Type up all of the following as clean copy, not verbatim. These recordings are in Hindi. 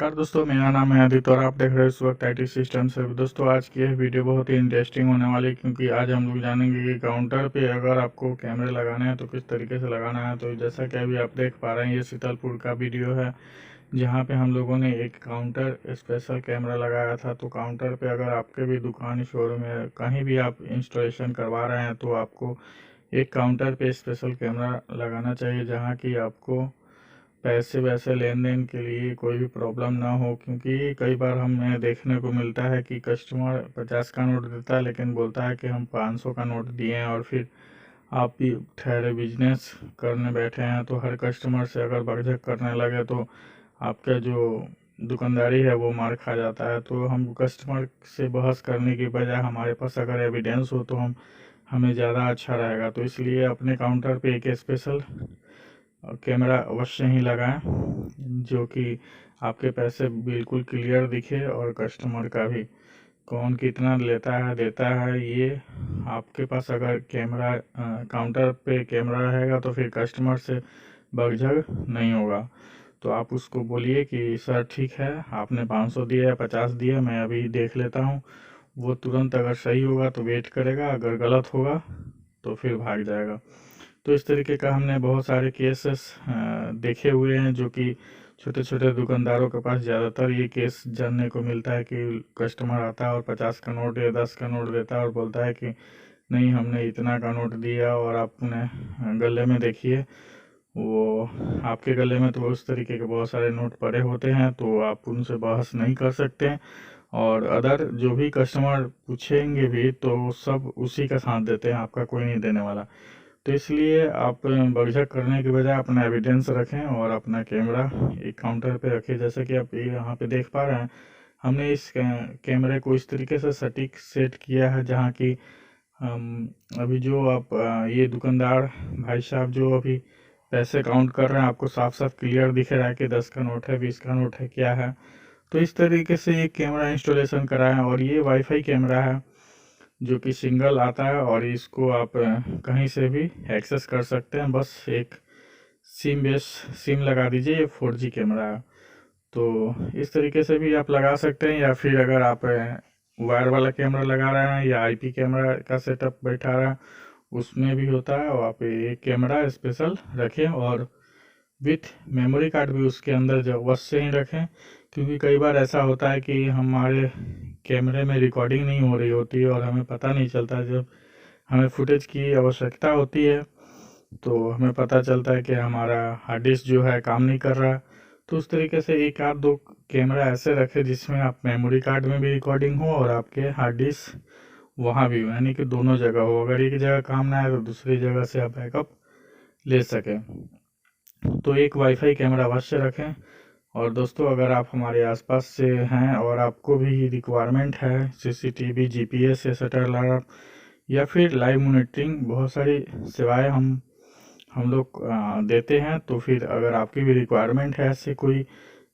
नमस्कार दोस्तों, मेरा नाम है आदित्य और आप देख रहे हैं इस वक्त आईटी सिस्टम से। दोस्तों आज की यह वीडियो बहुत ही इंटरेस्टिंग होने वाली है, क्योंकि आज हम लोग जानेंगे कि काउंटर पे अगर आपको कैमरे लगाने हैं तो किस तरीके से लगाना है। तो जैसा कि अभी आप देख पा रहे हैं, ये शीतलपुर का वीडियो है जहाँ पे हम लोगों ने एक काउंटर स्पेशल कैमरा लगाया था। तो काउंटर पे अगर आपके भी दुकान, शोरूम या कहीं भी आप इंस्टॉलेशन करवा रहे हैं तो आपको एक काउंटर पे स्पेशल कैमरा लगाना चाहिए, जहाँ की आपको पैसे वैसे लेन देन के लिए कोई भी प्रॉब्लम ना हो। क्योंकि कई बार हमें देखने को मिलता है कि कस्टमर 50 का नोट देता है लेकिन बोलता है कि हम 500 का नोट दिए हैं, और फिर आप भी ठहरे बिजनेस करने बैठे हैं तो हर कस्टमर से अगर बकझक करने लगे तो आपका जो दुकानदारी है वो मार खा जाता है। तो हम कस्टमर से बहस करने की बजाय हमारे पास अगर एविडेंस हो तो हमें ज़्यादा अच्छा रहेगा। तो इसलिए अपने काउंटर पे एक स्पेशल कैमरा अवश्य ही लगाएं, जो कि आपके पैसे बिल्कुल क्लियर दिखे और कस्टमर का भी कौन कितना लेता है देता है। ये आपके पास अगर कैमरा काउंटर पे कैमरा रहेगा तो फिर कस्टमर से बकझक नहीं होगा। तो आप उसको बोलिए कि सर ठीक है, आपने 500 दिए या 50 दिए, मैं अभी देख लेता हूँ। वो तुरंत अगर सही होगा तो वेट करेगा, अगर गलत होगा तो फिर भाग जाएगा। तो इस तरीके का हमने बहुत सारे केसेस देखे हुए हैं, जो कि छोटे छोटे दुकानदारों के पास ज़्यादातर ये केस जानने को मिलता है कि कस्टमर आता है और 50 का नोट या 10 का नोट देता है और बोलता है कि नहीं, हमने इतना का नोट दिया, और आपने गले में देखिए, वो आपके गले में तो उस तरीके के बहुत सारे नोट पड़े होते हैं, तो आप उनसे बहस नहीं कर सकते हैं। और अदर जो भी कस्टमर पूछेंगे भी तो सब उसी का साथ देते हैं, आपका कोई नहीं देने वाला। तो इसलिए आप बकझक करने के बजाय अपना एविडेंस रखें और अपना कैमरा एक काउंटर पे रखें। जैसे कि आप यहाँ पे देख पा रहे हैं, हमने इस कैमरे को इस तरीके से सटीक सेट किया है, जहाँ की अभी जो आप ये दुकानदार भाई साहब जो अभी पैसे काउंट कर रहे हैं, आपको साफ साफ क्लियर दिख रहा है कि 10 का नोट है, 20 का नोट है, क्या है। तो इस तरीके से ये कैमरा इंस्टॉलेशन करा है, और ये वाईफाई कैमरा है जो कि सिंगल आता है, और इसको आप कहीं से भी एक्सेस कर सकते हैं। बस एक सिम लगा दीजिए, ये 4G कैमरा है। तो इस तरीके से भी आप लगा सकते हैं, या फिर अगर आप वायर वाला कैमरा लगा रहे हैं या IP कैमरा का सेटअप बैठा रहे हैं, उसमें भी होता है। और आप एक कैमरा स्पेशल रखें और विथ मेमोरी कार्ड भी उसके अंदर जब अवश्य ही रखें, क्योंकि कई बार ऐसा होता है कि हमारे कैमरे में रिकॉर्डिंग नहीं हो रही होती है और हमें पता नहीं चलता। जब हमें फुटेज की आवश्यकता होती है तो हमें पता चलता है कि हमारा हार्ड डिस्क जो है काम नहीं कर रहा। तो उस तरीके से एक आध दो कैमरा ऐसे रखें जिसमें आप मेमोरी कार्ड में भी रिकॉर्डिंग हो और आपके हार्ड डिस्क वहाँ भी हो, यानी कि दोनों जगह हो। अगर एक जगह काम ना आए तो दूसरी जगह से आप बैकअप ले सकें। तो एक वाईफाई कैमरा अवश्य रखें। और दोस्तों, अगर आप हमारे आसपास से हैं और आपको भी रिक्वायरमेंट है CCTV, GPS या शटर अलार्म या फिर लाइव मॉनिटरिंग, बहुत सारी सेवाएं हम लोग देते हैं। तो फिर अगर आपकी भी रिक्वायरमेंट है ऐसे कोई,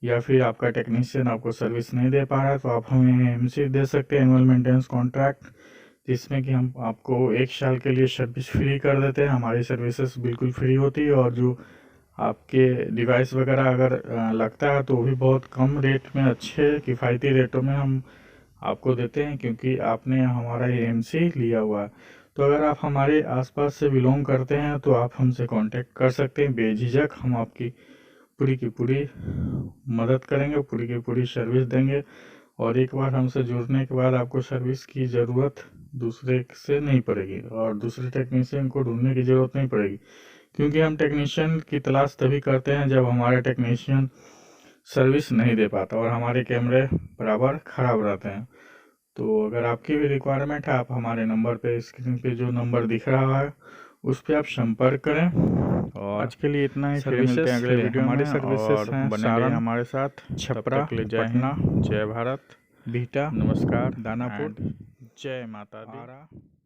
या फिर आपका टेक्नीशियन आपको सर्विस नहीं दे पा रहा है, तो आप हमें MC दे सकते हैं, एनुअल मेंटेनेंस कॉन्ट्रैक्ट, जिसमें कि हम आपको 1 साल के लिए सर्विस फ्री कर देते हैं। हमारी सर्विसेज बिल्कुल फ्री होती है, और जो आपके डिवाइस वगैरह अगर लगता है तो भी बहुत कम रेट में, अच्छे किफ़ायती रेटों में हम आपको देते हैं, क्योंकि आपने हमारा MC लिया हुआ है। तो अगर आप हमारे आसपास से बिलोंग करते हैं तो आप हमसे कांटेक्ट कर सकते हैं बेझिझक। हम आपकी पूरी की पूरी मदद करेंगे, पूरी की पूरी सर्विस देंगे। और एक बार हमसे जुड़ने के बाद आपको सर्विस की ज़रूरत दूसरे से नहीं पड़ेगी और दूसरे टेक्नीशियन को ढूंढने की ज़रूरत नहीं पड़ेगी, क्योंकि हम टेक्नीशियन की तलाश तभी करते हैं जब हमारे टेक्नीशियन सर्विस नहीं दे पाता और हमारे कैमरे बराबर ख़राब रहते हैं। तो अगर आपकी भी रिक्वायरमेंट है, आप हमारे नंबर पे, स्क्रीन पे जो नंबर दिख रहा है उस पर आप संपर्क करें। और आज के लिए इतना ही, फिर मिलते हैं अगले वीडियो में। हमारी सर्विसेज हैं बने रहिए हमारे साथ, छपरा, पटना, जय भारत, बिहटा, नमस्कार, दानापुर, जय माता दी।